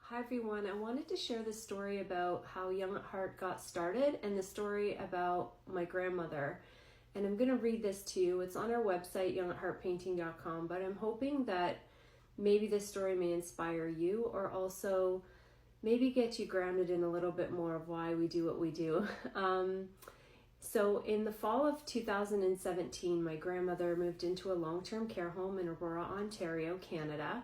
Hi everyone, I wanted to share the story about how Young at Heart got started and the story about my grandmother. And I'm going to read this to you. It's on our website, youngatheartpainting.com, but I'm hoping that maybe this story may inspire you or also maybe get you grounded in a little bit more of why we do what we do. So in the fall of 2017, my grandmother moved into a long-term care home in Aurora, Ontario, Canada.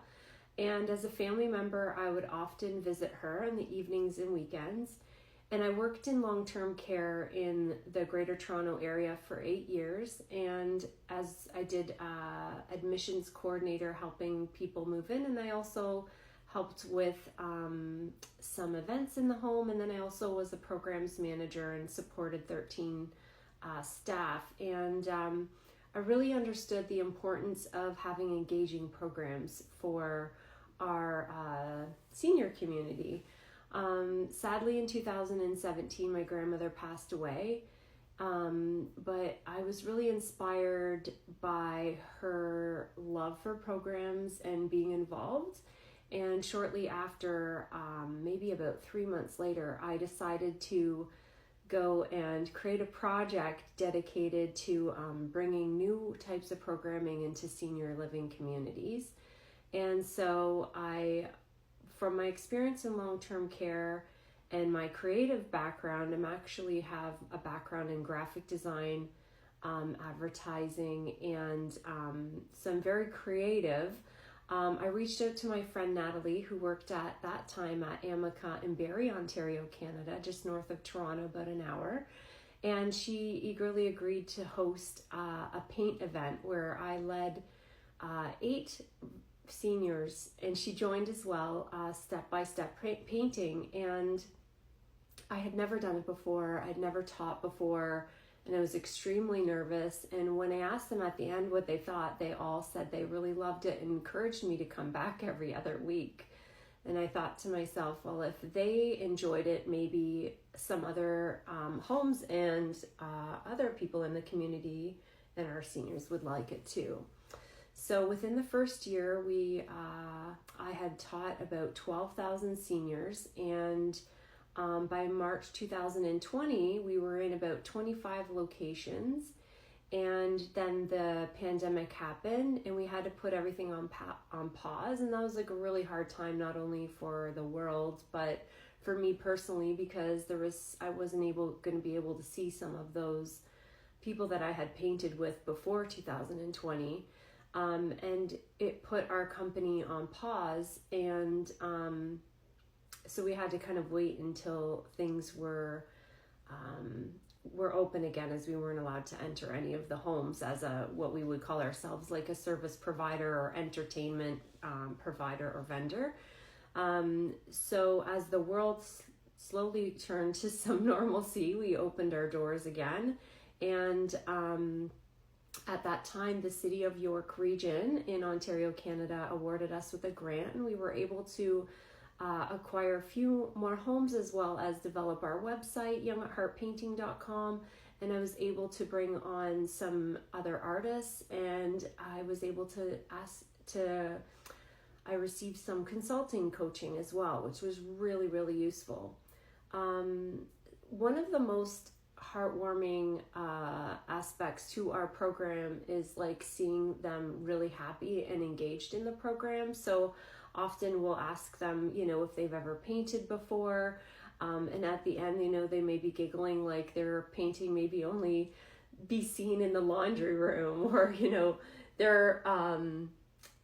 And as a family member, I would often visit her in the evenings and weekends. And I worked in long-term care in the Greater Toronto area for 8 years. And as I did admissions coordinator, helping people move in. And I also helped with some events in the home. And then I also was a programs manager and supported 13 staff. And I really understood the importance of having engaging programs for our senior community. Sadly, in 2017, my grandmother passed away, but I was really inspired by her love for programs and being involved. And shortly after, maybe about 3 months later, I decided to go and create a project dedicated to bringing new types of programming into senior living communities. And so from my experience in long-term care and my creative background, I actually have a background in graphic design, advertising, and so I'm very creative. I reached out to my friend Natalie, who worked at that time at Amica in Barrie, Ontario, Canada, just north of Toronto, about an hour. And she eagerly agreed to host a paint event where I led 8 seniors, and she joined as well, step-by-step painting. And I had never done it before. I'd never taught before. And I was extremely nervous. And when I asked them at the end what they thought, they all said they really loved it and encouraged me to come back every other week. And I thought to myself, well, if they enjoyed it, maybe some other homes and other people in the community and our seniors would like it too. So within the first year, I had taught about 12,000 seniors, and by March 2020, we were in about 25 locations, and then the pandemic happened and we had to put everything on pause. And that was like a really hard time, not only for the world, but for me personally, because I wasn't going to be able to see some of those people that I had painted with before 2020. And it put our company on pause, and so we had to kind of wait until things were open again, as we weren't allowed to enter any of the homes as what we would call ourselves, like a service provider or entertainment provider or vendor. So as the world slowly turned to some normalcy, we opened our doors again. And at that time, the City of York Region in Ontario, Canada, awarded us with a grant, and we were able to acquire a few more homes, as well as develop our website, youngatheartpainting.com. And I was able to bring on some other artists, and I was able to I received some consulting coaching as well, which was really, really useful. One of the most heartwarming aspects to our program is like seeing them really happy and engaged in the program. So often we'll ask them, if they've ever painted before, and at the end, they may be giggling like their painting maybe only be seen in the laundry room, or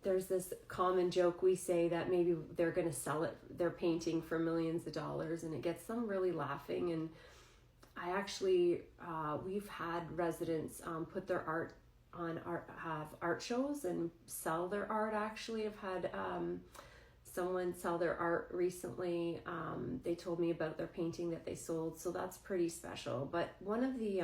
there's this common joke we say that maybe they're going to sell their painting for millions of dollars, and it gets them really laughing. And I actually, we've had residents put their art on have art shows and sell their art. Actually, I've had someone sell their art recently. They told me about their painting that they sold, so that's pretty special. But one of the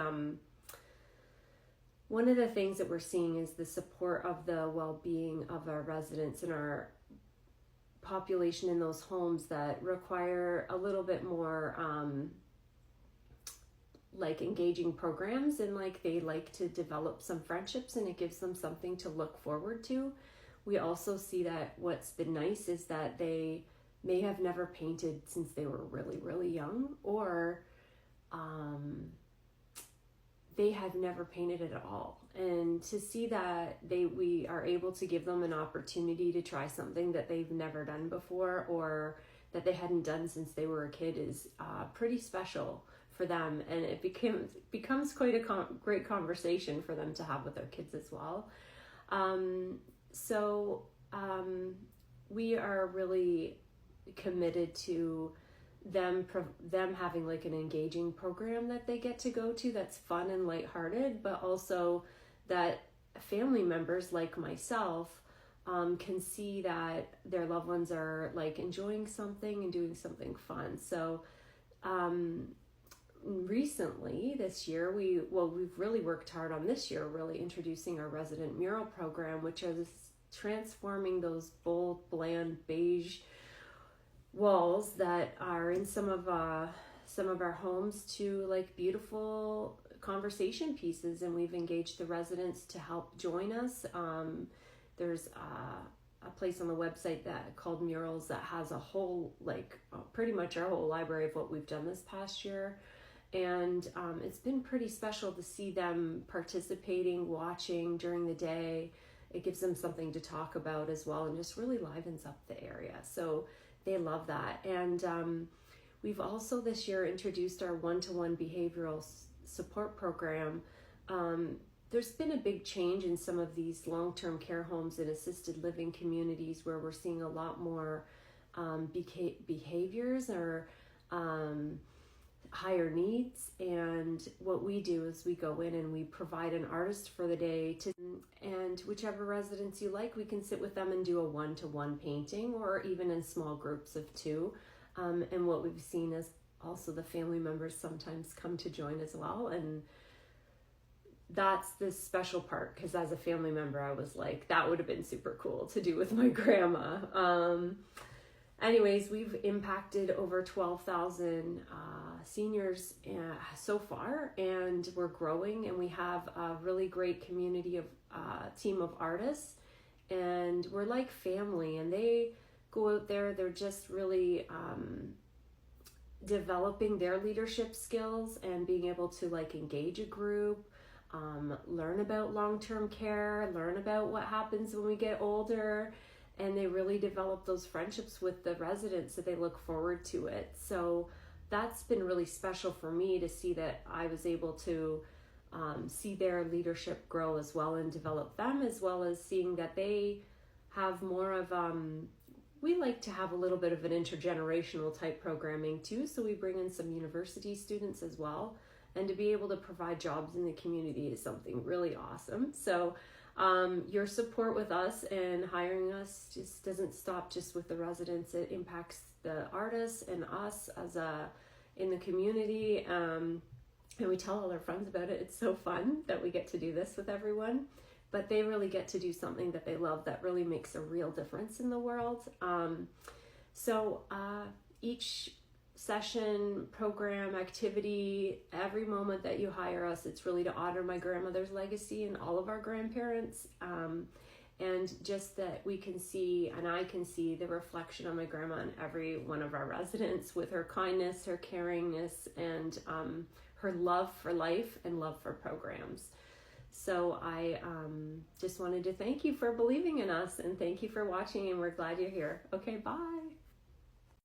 things that we're seeing is the support of the well-being of our residents and our population in those homes that require a little bit more like engaging programs, and like they like to develop some friendships, and it gives them something to look forward to. We also see that what's been nice is that they may have never painted since they were really, really young, or they have never painted at all. And to see that we are able to give them an opportunity to try something that they've never done before, or that they hadn't done since they were a kid, is pretty special for them. And it becomes quite a great conversation for them to have with their kids as well. We are really committed to them having like an engaging program that they get to go to that's fun and lighthearted, but also that family members like myself can see that their loved ones are like enjoying something and doing something fun. So recently this year, we've really worked hard on this year, really introducing our resident mural program, which is transforming those bold, bland, beige walls that are in some of our homes to like beautiful conversation pieces. And we've engaged the residents to help join us. There's a place on the website called Murals that has a whole, pretty much our whole library of what we've done this past year. And it's been pretty special to see them participating, watching during the day. It gives them something to talk about as well, and just really livens up the area. So they love that. And we've also this year introduced our one-to-one behavioral support program. There's been a big change in some of these long-term care homes and assisted living communities where we're seeing a lot more behaviors or higher needs. And what we do is we go in and we provide an artist for the day and whichever residents you like, we can sit with them and do a one-to-one painting, or even in small groups of two. And what we've seen is also the family members sometimes come to join as well. And that's the special part, because as a family member, I was like, that would have been super cool to do with my grandma. Anyways, we've impacted over 12,000 seniors so far, and we're growing, and we have a really great community of team of artists, and we're like family, and they go out there, they're just really developing their leadership skills and being able to like engage a group, learn about long-term care, learn about what happens when we get older. And they really develop those friendships with the residents, so they look forward to it. So that's been really special for me to see that I was able to see their leadership grow as well and develop them, as well as seeing that they have more of, we like to have a little bit of an intergenerational type programming too. So we bring in some university students as well. And to be able to provide jobs in the community is something really awesome. So your support with us and hiring us just doesn't stop just with the residents. It impacts the artists and us as in the community. And we tell all our friends about it. It's so fun that we get to do this with everyone, but they really get to do something that they love that really makes a real difference in the world. Each session, program, activity, every moment that you hire us, it's really to honor my grandmother's legacy and all of our grandparents. And just that we can see, and I can see the reflection of my grandma in every one of our residents, with her kindness, her caringness, and her love for life and love for programs. So I just wanted to thank you for believing in us, and thank you for watching, and we're glad you're here. Okay, bye.